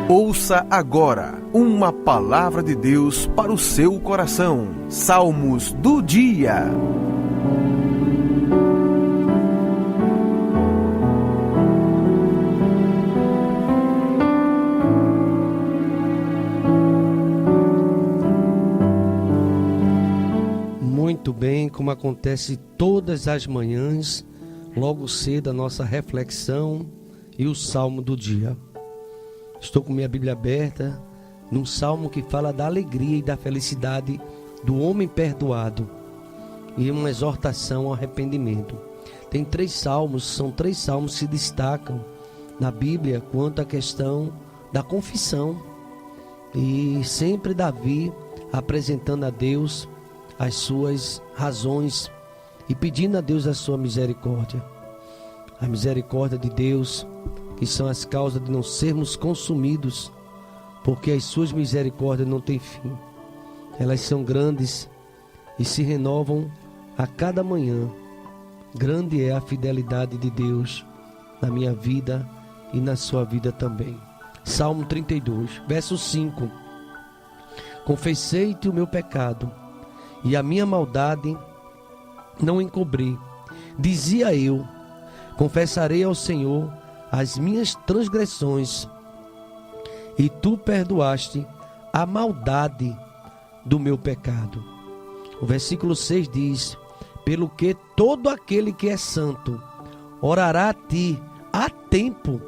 Ouça agora uma palavra de Deus para o seu coração. Salmos do dia. Muito bem, como acontece todas as manhãs, logo cedo a nossa reflexão e o salmo do dia. Estou com minha Bíblia aberta num salmo que fala da alegria e da felicidade do homem perdoado e uma exortação ao arrependimento. Tem são três salmos que se destacam na Bíblia quanto à questão da confissão. E sempre Davi apresentando a Deus as suas razões e pedindo a Deus a sua misericórdia. A misericórdia de Deus, que são as causas de não sermos consumidos, porque as suas misericórdias não têm fim. Elas são grandes e se renovam a cada manhã. Grande é a fidelidade de Deus na minha vida e na sua vida também. Salmo 32, verso 5. Confessei-te o meu pecado, e a minha maldade não encobri. Dizia eu, confessarei ao Senhor as minhas transgressões, e tu perdoaste a maldade do meu pecado. O versículo 6 diz: pelo que todo aquele que é santo orará a ti, há tempo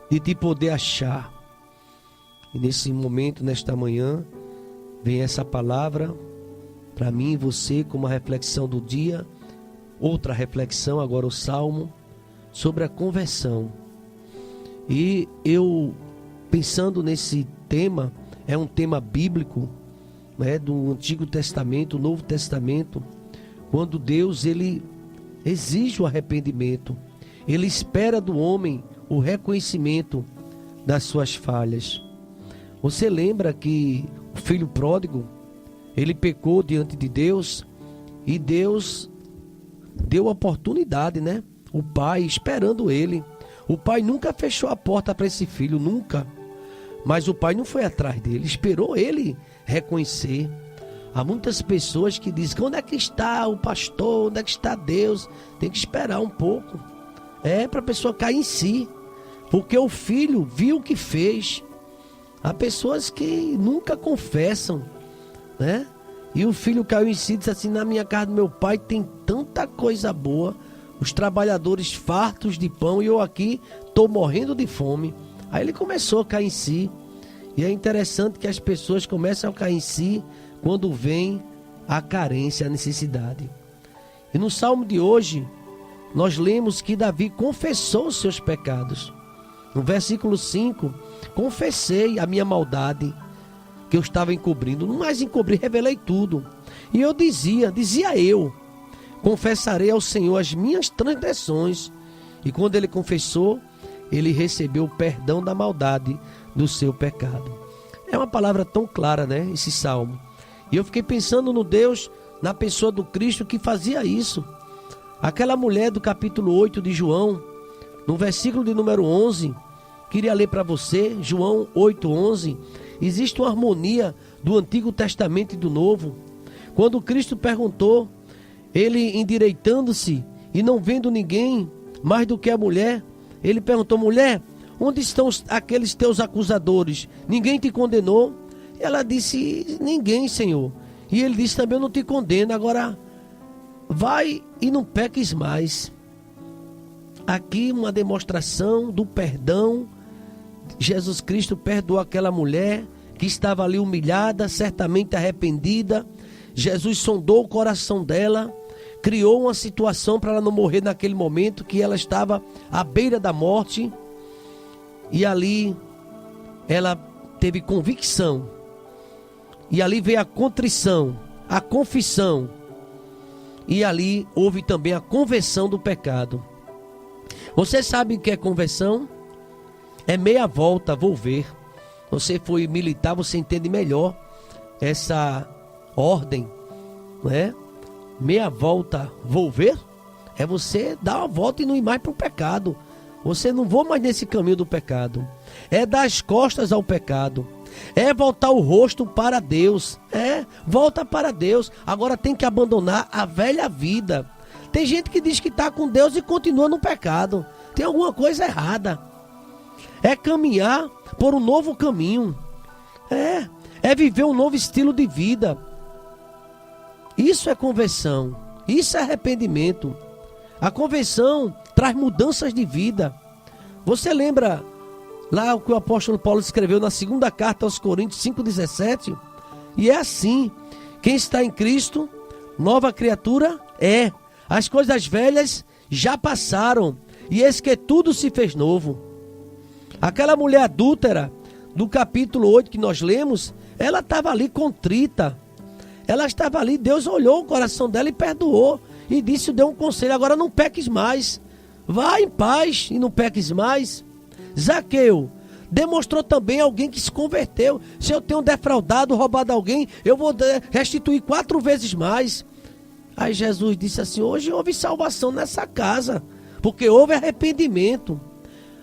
de te poder achar. E nesse momento, nesta manhã, vem essa palavra para mim e você como a reflexão do dia. Outra reflexão, agora o salmo, sobre a conversão. E eu, pensando nesse tema, é um tema bíblico, né, do Antigo Testamento, Novo Testamento, quando Deus ele exige o arrependimento, ele espera do homem o reconhecimento das suas falhas. Você lembra que o filho pródigo, ele pecou diante de Deus e Deus deu oportunidade, né? O pai esperando ele. O pai nunca fechou a porta para esse filho, nunca. Mas o pai não foi atrás dele, esperou ele reconhecer. Há muitas pessoas que dizem: onde é que está o pastor? Onde é que está Deus? Tem que esperar um pouco. É para a pessoa cair em si. Porque o filho viu o que fez. Há pessoas que nunca confessam, né? E o filho caiu em si e disse assim: na minha casa do meu pai tem tanta coisa boa, os trabalhadores fartos de pão e eu aqui estou morrendo de fome. Aí ele começou a cair em si. E é interessante que as pessoas começam a cair em si quando vem a carência, a necessidade. E no salmo de hoje, nós lemos que Davi confessou os seus pecados. No versículo 5, confessei a minha maldade, que eu estava encobrindo. Não mais encobri, revelei tudo. E eu dizia eu, confessarei ao Senhor as minhas transgressões. E quando ele confessou, ele recebeu o perdão da maldade do seu pecado. É uma palavra tão clara, né? Esse salmo. E eu fiquei pensando no Deus, na pessoa do Cristo que fazia isso. Aquela mulher do capítulo 8 de João, no versículo de número 11, queria ler para você, João 8:11. Existe uma harmonia do Antigo Testamento e do Novo. Quando Cristo perguntou, ele endireitando-se e não vendo ninguém mais do que a mulher, ele perguntou: mulher, onde estão aqueles teus acusadores? Ninguém te condenou? E ela disse: ninguém, Senhor. E ele disse também: eu não te condeno, agora vai e não peques mais. Aqui uma demonstração do perdão. Jesus Cristo perdoou aquela mulher que estava ali humilhada, certamente arrependida. Jesus sondou o coração dela, criou uma situação para ela não morrer naquele momento, que ela estava à beira da morte. E ali ela teve convicção. E ali veio a contrição, a confissão. E ali houve também a conversão do pecado. Você sabe o que é conversão? É meia volta, volver. Você foi militar, você entende melhor essa ordem, não é? Meia volta, volver. é você dar uma volta e não ir mais para o pecado. Você não vou mais nesse caminho do pecado. É dar as costas ao pecado. É voltar o rosto para Deus. Volta para Deus. Agora tem que abandonar a velha vida. Tem gente que diz que está com Deus e continua no pecado. Tem alguma coisa errada. É caminhar por um novo caminho. É viver um novo estilo de vida. Isso é conversão. Isso é arrependimento. A conversão traz mudanças de vida. Você lembra lá o que o apóstolo Paulo escreveu na segunda carta aos Coríntios 5,17? E é assim: quem está em Cristo, nova criatura é. As coisas velhas já passaram, e eis que tudo se fez novo. Aquela mulher adúltera, do capítulo 8 que nós lemos, ela estava ali contrita. Ela estava ali, Deus olhou o coração dela e perdoou. E disse, deu um conselho: agora não peques mais. Vá em paz e não peques mais. Zaqueu demonstrou também alguém que se converteu. Se eu tenho defraudado, roubado alguém, eu vou restituir 4 vezes mais. Aí Jesus disse assim: hoje houve salvação nessa casa, porque houve arrependimento.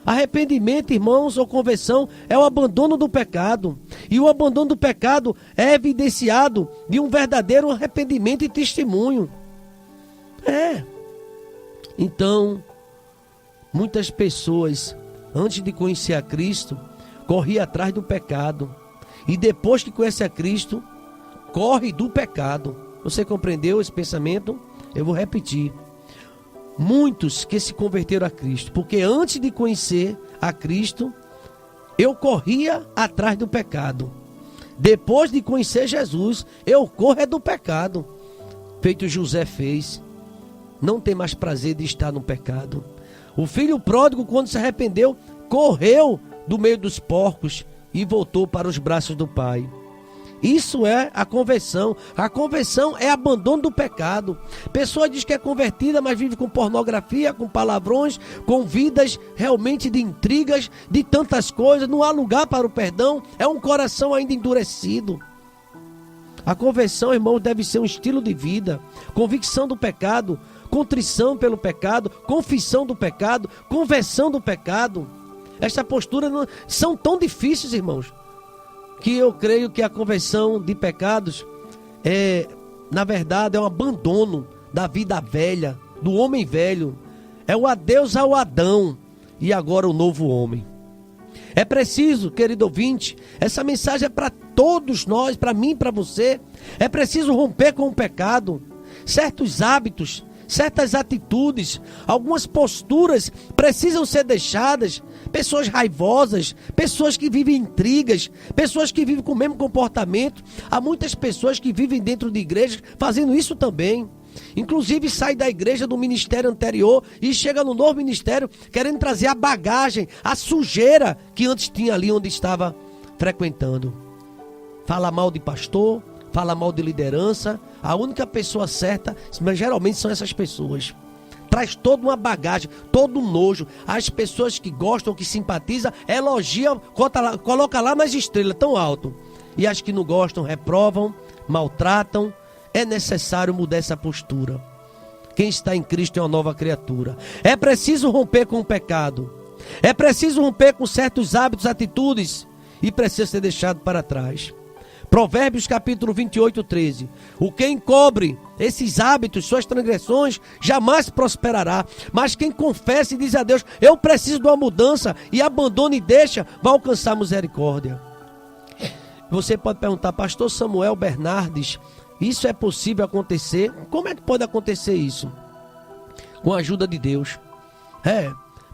Arrependimento, irmãos, ou conversão, é o abandono do pecado. E o abandono do pecado é evidenciado de um verdadeiro arrependimento e testemunho. Então, muitas pessoas, antes de conhecer a Cristo, corriam atrás do pecado. E depois que conhece a Cristo, corre do pecado. Você compreendeu esse pensamento? Eu vou repetir. Muitos que se converteram a Cristo, porque antes de conhecer a Cristo, eu corria atrás do pecado. Depois de conhecer Jesus, eu corro do pecado. Feito José fez. Não tem mais prazer de estar no pecado. O filho pródigo, quando se arrependeu, correu do meio dos porcos e voltou para os braços do pai. Isso é a conversão. A conversão é abandono do pecado. Pessoa diz que é convertida, mas vive com pornografia, com palavrões, com vidas realmente de intrigas, de tantas coisas. Não há lugar para o perdão. É um coração ainda endurecido. A conversão, irmãos, deve ser um estilo de vida. Convicção do pecado, contrição pelo pecado, confissão do pecado, conversão do pecado. Esta postura são tão difíceis, irmãos, que eu creio que a conversão de pecados na verdade, é um abandono da vida velha, do homem velho. É o adeus ao Adão e agora o novo homem. É preciso, querido ouvinte, essa mensagem é para todos nós, para mim, para você. É preciso romper com o pecado, certos hábitos, certas atitudes, algumas posturas precisam ser deixadas. Pessoas raivosas, pessoas que vivem intrigas, pessoas que vivem com o mesmo comportamento. Há muitas pessoas que vivem dentro de igrejas fazendo isso também. Inclusive sai da igreja, do ministério anterior, e chega no novo ministério querendo trazer a bagagem, a sujeira que antes tinha ali onde estava frequentando. Fala mal de pastor, fala mal de liderança. A única pessoa certa, mas geralmente são essas pessoas. Traz toda uma bagagem, todo um nojo. As pessoas que gostam, que simpatizam, elogiam, coloca lá nas estrelas, tão alto. E as que não gostam, reprovam, maltratam. É necessário mudar essa postura. Quem está em Cristo é uma nova criatura. É preciso romper com o pecado. É preciso romper com certos hábitos, atitudes. E precisa ser deixado para trás. Provérbios capítulo 28, 13. O que encobre esses hábitos, suas transgressões, jamais prosperará. Mas quem confessa e diz a Deus: eu preciso de uma mudança, e abandona e deixa, vai alcançar misericórdia. Você pode perguntar: pastor Samuel Bernardes, isso é possível acontecer? Como é que pode acontecer isso? Com a ajuda de Deus.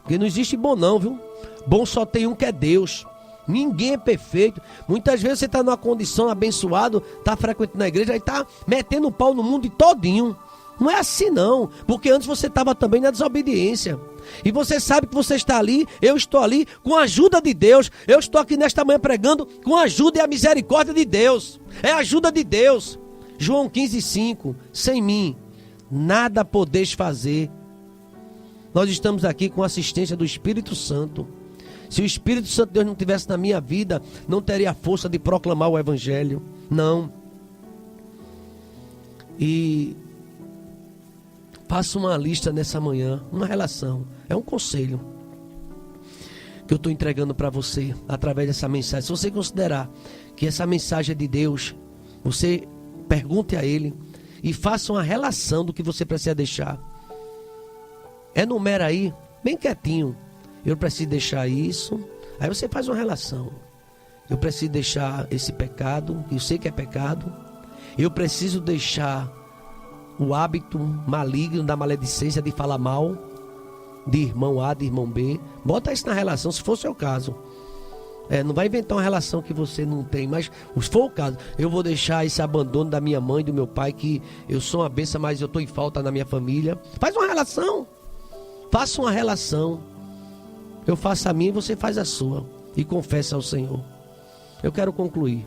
Porque não existe bom não, viu? Bom só tem um, que é Deus. Ninguém é perfeito. Muitas vezes você está numa condição abençoado, está frequentando a igreja e está metendo o pau no mundo todinho. Não é assim não, porque antes você estava também na desobediência. E você sabe que você está ali, eu estou ali, com a ajuda de Deus. Eu estou aqui nesta manhã pregando com a ajuda e a misericórdia de Deus. É a ajuda de Deus. João 15,5. Sem mim nada podeis fazer. Nós estamos aqui com a assistência do Espírito Santo. Se o Espírito Santo de Deus não estivesse na minha vida, não teria a força de proclamar o Evangelho. Não. E Faça uma lista nessa manhã, uma relação. É um conselho que eu estou entregando para você através dessa mensagem. Se você considerar que essa mensagem é de Deus, você pergunte a Ele e faça uma relação do que você precisa deixar. Enumera aí, bem quietinho. Eu preciso deixar isso. Aí você faz uma relação. Eu preciso deixar esse pecado, eu sei que é pecado. Eu preciso deixar o hábito maligno da maledicência de falar mal de irmão A, de irmão B. Bota isso na relação, se for o seu caso. Não vai inventar uma relação que você não tem, mas se for o caso, eu vou deixar esse abandono da minha mãe, do meu pai, que eu sou uma bênção, mas eu estou em falta na minha família. Faz uma relação. Faça uma relação. Eu faço a minha e você faz a sua. E confessa ao Senhor. Eu quero concluir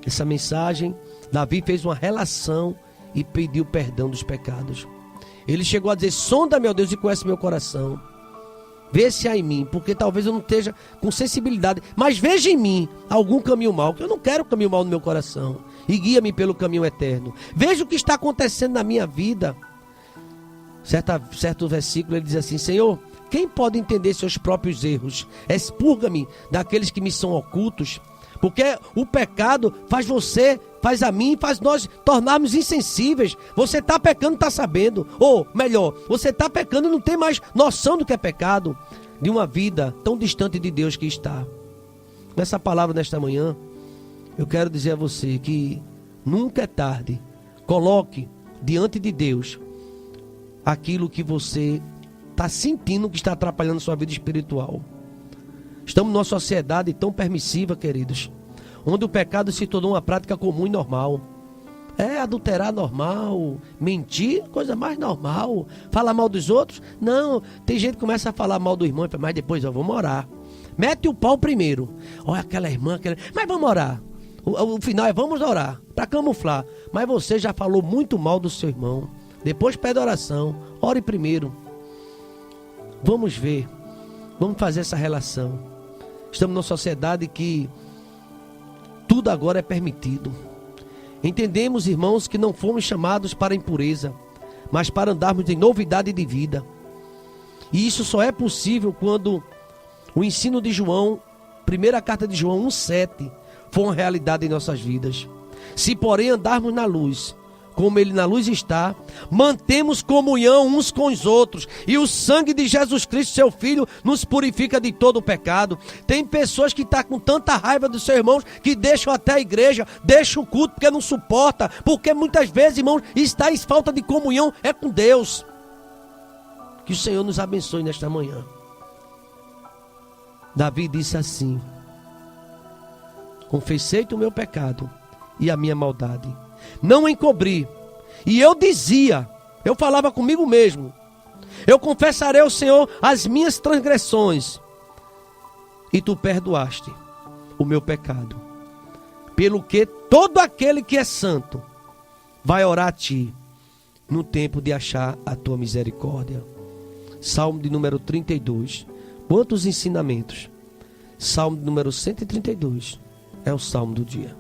essa mensagem. Davi fez uma relação e pediu perdão dos pecados. Ele chegou a dizer: sonda, meu Deus, e conhece meu coração. Vê se há em mim, porque talvez eu não esteja com sensibilidade, mas veja em mim algum caminho mau, que eu não quero caminho mau no meu coração, e guia-me pelo caminho eterno. Veja o que está acontecendo na minha vida. Certo versículo ele diz assim: Senhor, quem pode entender seus próprios erros? Expurga-me daqueles que me são ocultos. Porque o pecado faz a mim, faz nós tornarmos insensíveis. Você está pecando, está sabendo. Ou melhor, você está pecando e não tem mais noção do que é pecado. De uma vida tão distante de Deus que está. Nessa palavra, nesta manhã, eu quero dizer a você que nunca é tarde. Coloque diante de Deus aquilo que você está sentindo que está atrapalhando sua vida espiritual. Estamos numa sociedade tão permissiva, queridos, onde o pecado se tornou uma prática comum e normal. Adulterar normal, mentir, coisa mais normal. Falar mal dos outros? Não, tem gente que começa a falar mal do irmão, mas depois vamos orar. Mete o pau primeiro. Olha aquela irmã, mas vamos orar. O final é vamos orar, para camuflar. Mas você já falou muito mal do seu irmão. Depois pede oração, ore primeiro. Vamos ver, vamos fazer essa relação. Estamos numa sociedade que tudo agora é permitido. Entendemos, irmãos, que não fomos chamados para a impureza, mas para andarmos em novidade de vida. E isso só é possível quando o ensino de João, primeira carta de João 1,7, for uma realidade em nossas vidas. Se porém andarmos na luz, como Ele na luz está, mantemos comunhão uns com os outros, e o sangue de Jesus Cristo, seu Filho, nos purifica de todo o pecado. Tem pessoas que estão com tanta raiva dos seus irmãos, que deixam até a igreja, deixam o culto, porque não suporta, porque muitas vezes, irmãos, está em falta de comunhão, é com Deus. Que o Senhor nos abençoe nesta manhã. Davi disse assim: confessei-te o meu pecado e a minha maldade, não encobri. E eu dizia, eu falava comigo mesmo: eu confessarei ao Senhor as minhas transgressões, e tu perdoaste o meu pecado. Pelo que todo aquele que é santo vai orar a ti no tempo de achar a tua misericórdia. Salmo de número 32. Quantos ensinamentos! Salmo de número 132 é o salmo do dia.